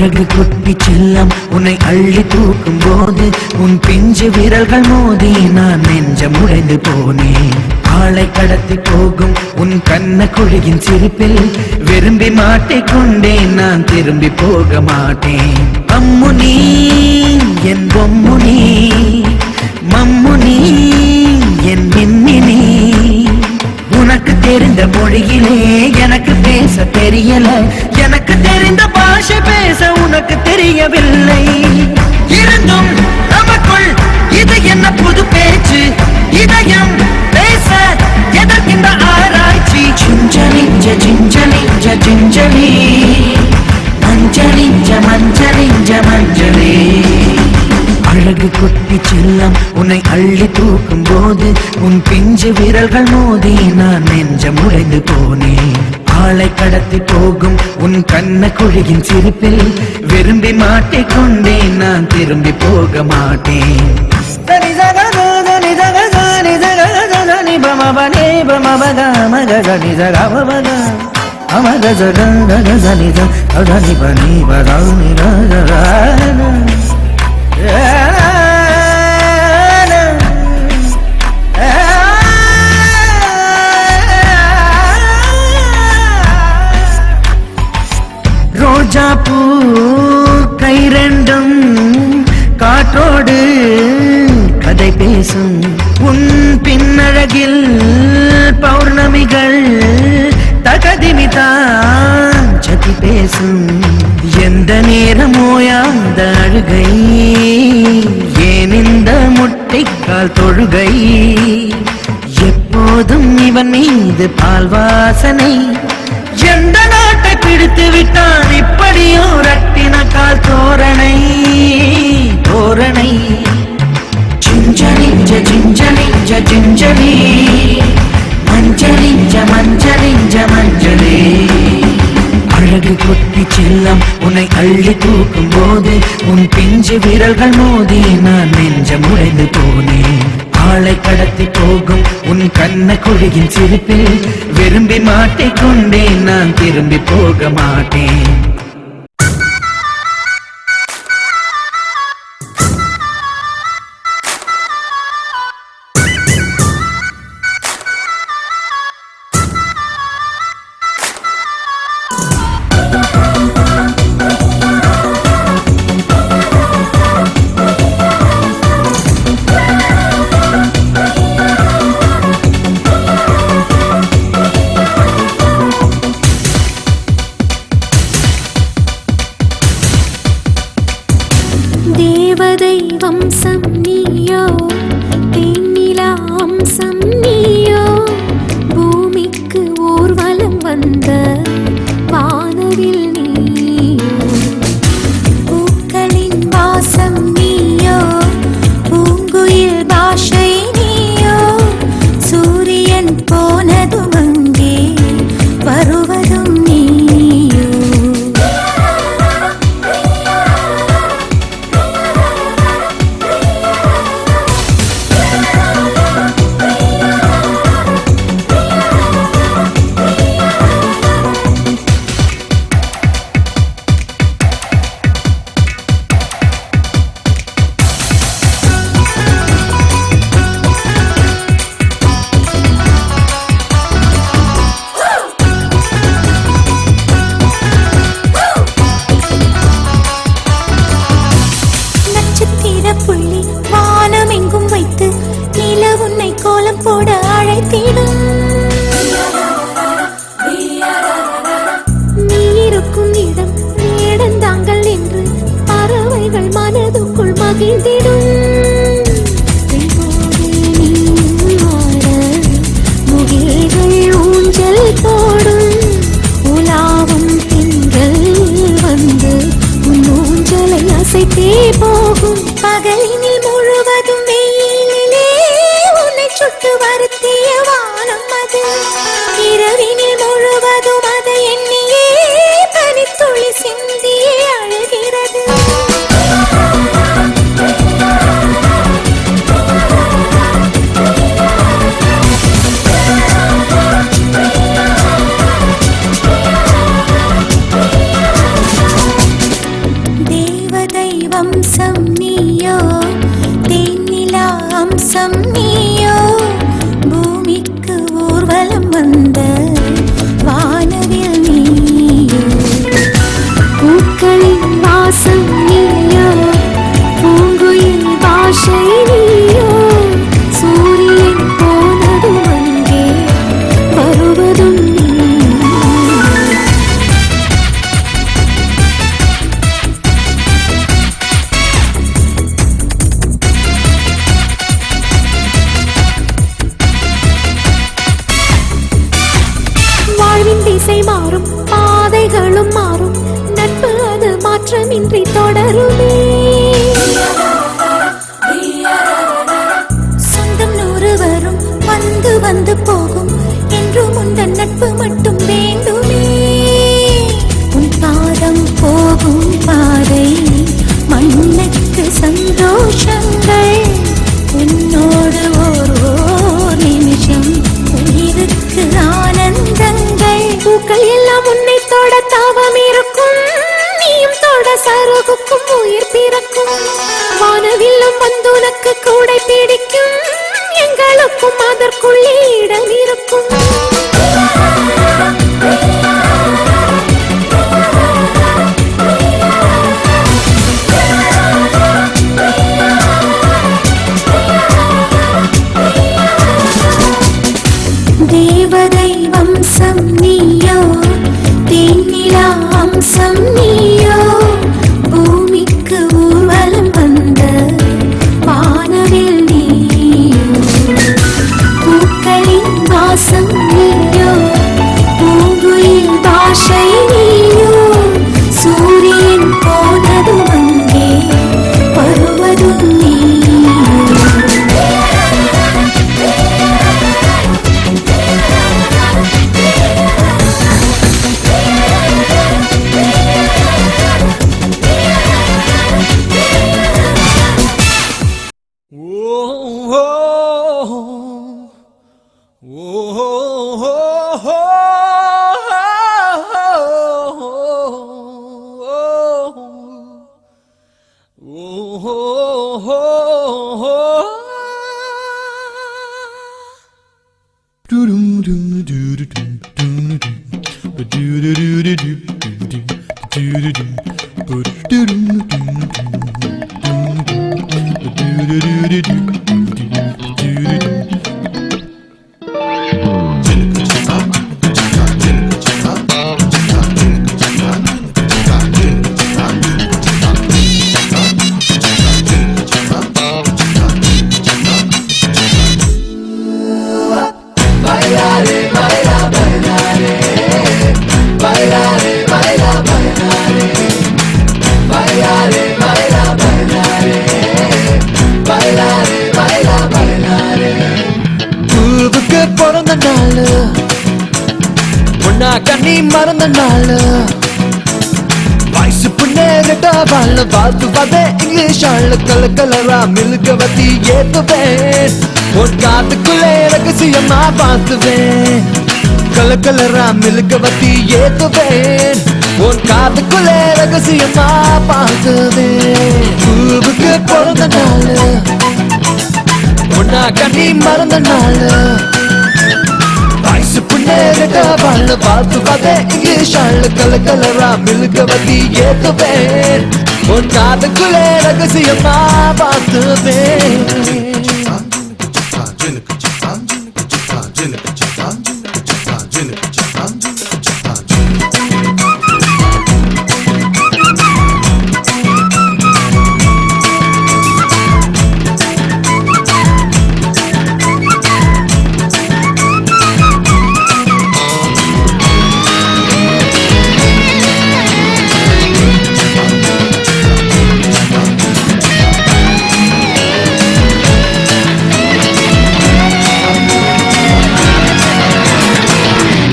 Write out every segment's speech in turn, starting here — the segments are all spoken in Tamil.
அழகு குட்டி செல்லம் உன்னை அள்ளி தூக்கும் போது உன் பிஞ்சு விரல்கள் மோதி நான் நெஞ்சம் உடைந்து போனேன். ஆளை கடத்தி போகும் உன் கண்ண குழியின் சிரிப்பில் விரும்பி மாட்டிக்கொண்டேன், நான் திரும்பி போக மாட்டேன். அம்முனி என் பொம்முனி, மம்முனி என் மின்மினி. உனக்கு தெரிந்த மொழியிலே எனக்கு பேச தெரியல, எனக்கு தெரிந்த பாஷை பேச உனக்கு தெரியவில்லை. இருந்தும் நமக்குள் இது என்ன புது பேச்சு, இதயம் பேச எதற்கின்ற ஆராய்ச்சி. Gingelly gingelly gingelly, மஞ்சளி மஞ்சளி மஞ்சளி. அழகு குட்டி செல்லம் உன்னை அள்ளி தூக்கும் போது உன் பிஞ்சு விரல்கள் மோதி நான் நெஞ்சம் உடைந்து போனேன். ஆளை கடத்தி போகும் உன் கண்ண குழியின் சிரிப்பில் விரும்பி மாட்டிக்கொண்டேன், நான் திரும்பி போக மாட்டேன். ரோஜா பூ கை ரெண்டும் காற்றோடு கதை பேசும், உன் பின்னழகில் பௌர்ணமிகள் தகதிமிதான் சதி பேசும். எந்த நேரமோயாந்த அழுகை, ஏன் இந்த முட்டைக்கால் தொழுகை. எப்போதும் இவன் மீது பால் வாசனை, எந்த நாட்டை பிடித்து விட்டான் இப்படியோ ரட்டின கால் தோரணை தோரணை. Gingelly gingelly gingelly, மஞ்சளி மஞ்சளி மஞ்சளி. அழகு குட்டி செல்லம் உன்னை அள்ளி தூக்கும் போது உன் பிஞ்சு விரல்கள் மோதி நான் நெஞ்சம் உடைந்து போனேன். ஆளை கடத்தி போகும் உன் கண்ண குழியின் சிரிப்பில் விரும்பி மாட்டிக்கொண்டேன், நான் திரும்பி போக மாட்டேன். தேவதை வம்சம் நீயோ, தென்னிலா அம்சம் நீயோ, பூமிக்கு ஊர்வலம் வந்த வானவில் நீயோ. பூக்களின் வாசம் நீயோ, பூங்குயில் பாஷை நீயோ, சூரியன் போனதும் அங்கே வருவதும் நீயோ. போட அழைத்திடும் நீ இருக்கும் இடம் வேடந்தாங்கள் என்று பறவைகள் மனதுக்குள் மகிழ்ந்திடும். முகில்கள் ஊஞ்சல் போடும், உலாவும் திங்கள் வந்து உன் ஊஞ்சலை அசைத்தே போகும். பகலினில் முழுவதும் வெயிலிலே உன்னை சுட்டு வருத்திய வானம் அது, இரவினில் முழுவதும் அதை எண்ணியே பனித்துளி சிந்தியே அழுகிறது. மாற்றமின்றி தொடருமே. சொந்தம் 100 வரும், வந்து வந்து போகும், என்றும் உந்தன் நட்பு மட்டும் வேண்டுமே. உன் பாதம் போகும் பாதை மண்ணுக்கு சந்தோஷங்கள், உன்னோடு ஓர் நிமிஷம் உயிருக்கு ஆனந்தங்கள். பூக்கள் எல்லாம் உன்னை தொட தாவம் இருக்கும், நீயும் தொட சருகுக்கும் உயிர் பிறக்கும். வானவில்லும் வந்து உனக்கு கூடை பிடிக்கும், எங்களுக்கும் அதற்குள்ளே இடம் இருக்கும். தேவதை வம்சம் நீயோ, தேனிலா அம்சம் நீயோ, பூமிக்கு ஊர்வலம் வந்த வானவில் நீயோ. பூக்களின் வாசம் நீயோ, பூங்குயில் பாஷை நீயோ, சூரியன் போனதும் அங்கே வருவதும் நீயோ. பிறந்த நாள் உன்னா கண்ணி மறந்த நாள், வயசு புண்ணேறிட்ட வாழ வாழ்த்து வதே இங்கிலீஷ் ஆள், கலர் கலரா மில்கவதி ஏத்துவேன், உன் காத்துக்குள்ளே ரகசியமா பார்த்துவேன். கலர் கலரா மில்கவதி ஏத்துவேன், உன் காத்துக்குள்ளே ரகசியமா பார்த்துவேன். பூவுக்கு பிறந்த நாள் உன்னா கண்ணி மறந்த நாள், வயசு புண்ணேறிட்ட வாழ வாழ்த்து வதே இங்கிலீஷ் ஆள், கலர் கலரா மில்கவதி ஏத்துவேன், உன் காதுக்குள்ளே ரகசியமா பார்த்துவேன்.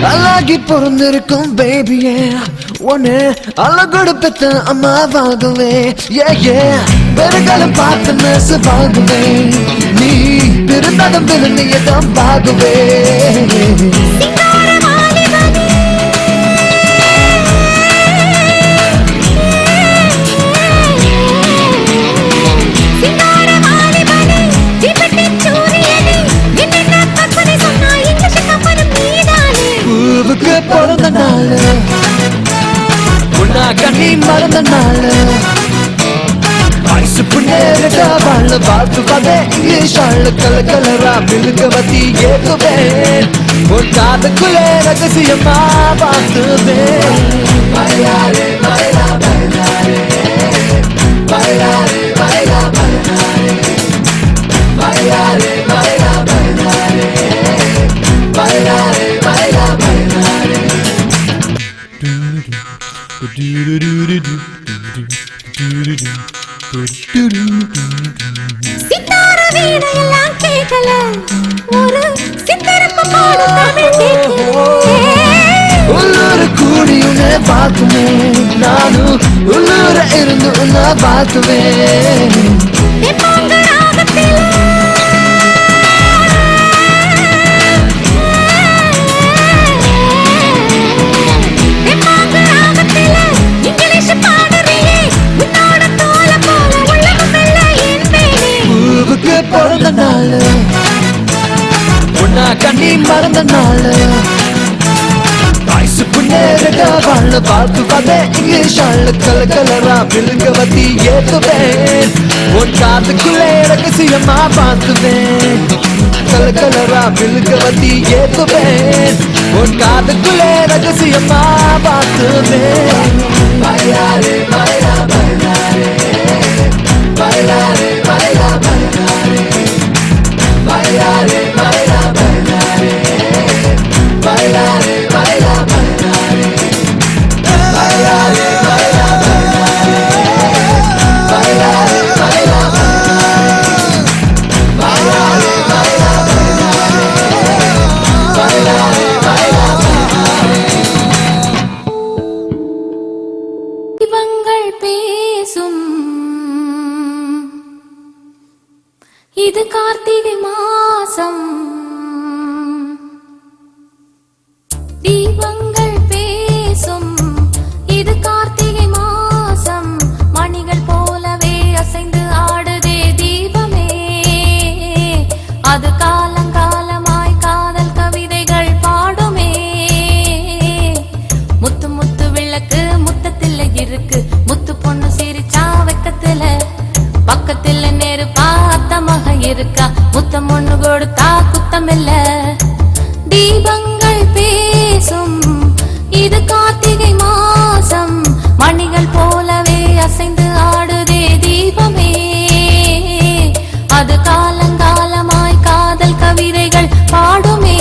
அழகி பொருந்திருக்கும் பேபியே, ஒன்னு அழகோடு பெத்த அம்மாவாகவே, பெருகாலம் பார்த்து நெசவாகவே, நீ பிறந்ததும் பிறந்தியதும் பாகவே. பிறந்த நாள் உன்னா கண்ணி மறந்த நாள், வயசு புண்ணேறிட்ட வாழ வாழ்த்து வதே இங்கிலீஷ் ஆள், கலர் கலரா மில்கவதி ஏத்துவேன், உன் காதுக்குள்ளே ரகசியமா பார்த்துவேன். பைலாரே பைலா பைலாரே பைலாரே பைலா பைலாரே பைலாரே பைலா பைலாரே பைலாரே பைலா பைலாரே. சித்தார வீணையெல்லாம் கேட்கல ஒரு சித்தரப்பு பாடும் தமிழ் உள்ளூர் கூடி உன்னை பார்க்குமே நானும் உள்ளூர இருந்து உன்னை பார்க்குவேன் பூவுக்கு பிறந்த நாள் உன்னா கண்ணி மறந்த நாள் வாழ் பார்த்து பார்த்தேன் இங்கிலீஷ் ஆளு கலரா விழுங்கவத்தி ஏத்துவேன் உன் காத்துக்குள்ளே ரகசியமா பார்த்துவேன் கலரா விழுங்கவத்தி ஏத்துவேன் உன் காத்துக்குள்ளே ரகசியமா பார்த்துவேன் பைலாரே பைலா பைலாரே பைலாரே பைலா பைலாரே பைலாரே பைலா பைலாரே பைலாரே பைலா இது கார்த்திகை மாசம் தீபங்கள் பேசும் இது கார்த்திகை மாசம் மணிகள் போலவே அசைந்து ஆடுதே தீபமே அது காலங்காலமாய் காதல் கவிதைகள் பாடுமே முத்து முத்து விளக்கு முத்தத்தில் இருக்கு முத்து பொண்ணு சிரிச்சா வெக்கத்துல பக்கத்துல நெருப்பா அத்தமாக இருக்கா முத்தம் ஒண்ணு கொடுத்தா குத்தமில்ல தீபங்கள் பேசும் இது கார்த்திகை மாசம் மணிகள் போலவே அசைந்து ஆடுதே தீபமே அது காலங்காலமாய் காதல் கவிதைகள் பாடுமே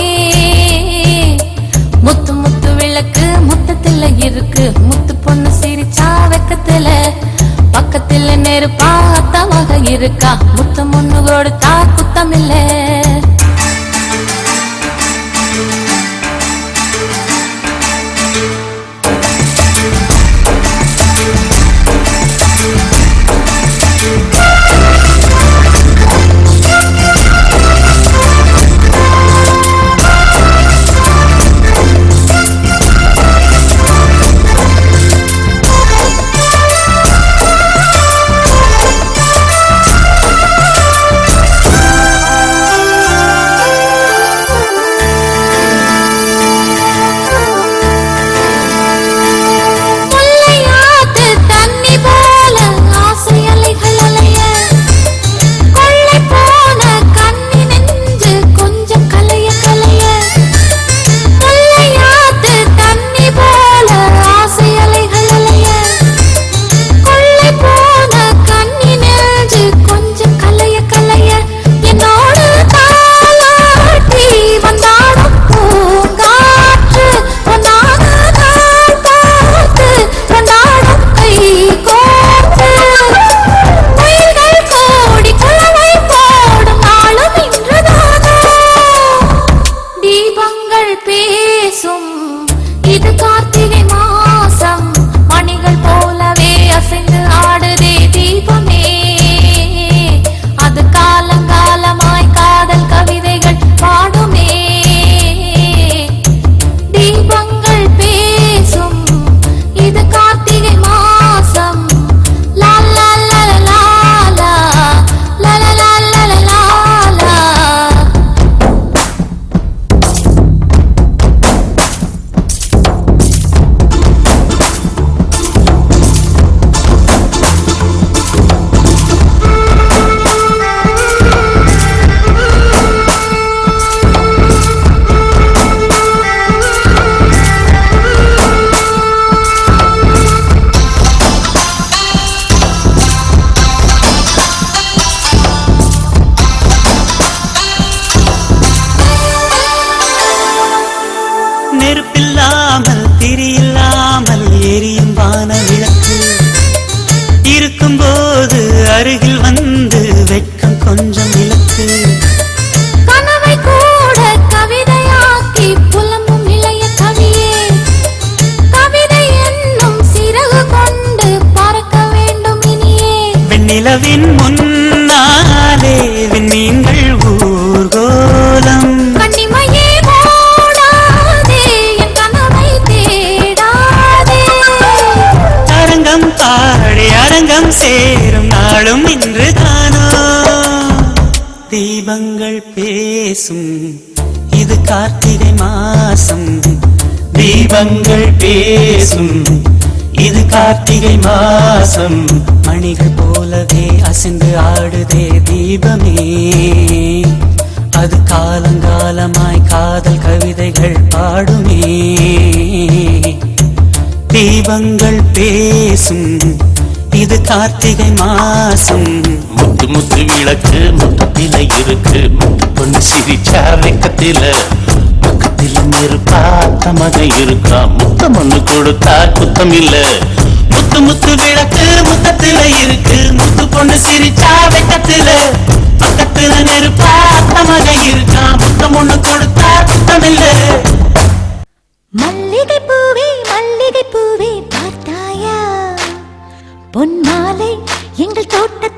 முத்து முத்து விளக்கு முத்தத்துல இருக்கு முத்து பொண்ணு சிரிச்சா வெக்கத்துல பக்கத்துல நெருப்பா அத்தமாக இருக்கா முத்தம் ஒண்ணு கொடுத்தா குத்தமில்ல நெருப்பில்லாமல் திரியில்லாமல் எரியும் வான விளக்கு இரு நிலவின் முன்னாலே நீங்கள் ஊர்கோலம் கண்ணிமையே மூடாதே, என் கனவை தேடாதே. அரங்கம் பாடி அரங்கம் சேரும் நாளும் இன்று தானோ தீபங்கள் பேசும் இது கார்த்திகை மாசம் தீபங்கள் பேசும் இது கார்த்திகை மாசம் மணிகள் போலவே அசைந்து ஆடுதே தீபமே அது காலங்காலமாய் காதல் கவிதைகள் பாடுமே தீபங்கள் பேசும் இது கார்த்திகை மாசம் முத்து முத்து விளக்கு முத்தத்தில இருக்கு முத்து பொண்ணு சிரிச்சா வெக்கத்தில பக்கத்தில நெருப்பாத்த மக இருக்கா முத்தம் ஒண்ணு கொடுத்தா குத்தம் இல்ல முத்து முத்து விளக்கு முத்தத்தில இருக்கு முத்து பொண்ணு சிரிச்சா வெக்கத்தில பக்கத்தில நெருப்பாத்த மக இருக்கா முத்தம் ஒண்ணு கொடுத்தா குத்தம் இல்ல மல்லிகை பூவே பார்த்தாயா பொன்மாலை எங்கள் தோட்டத்தில்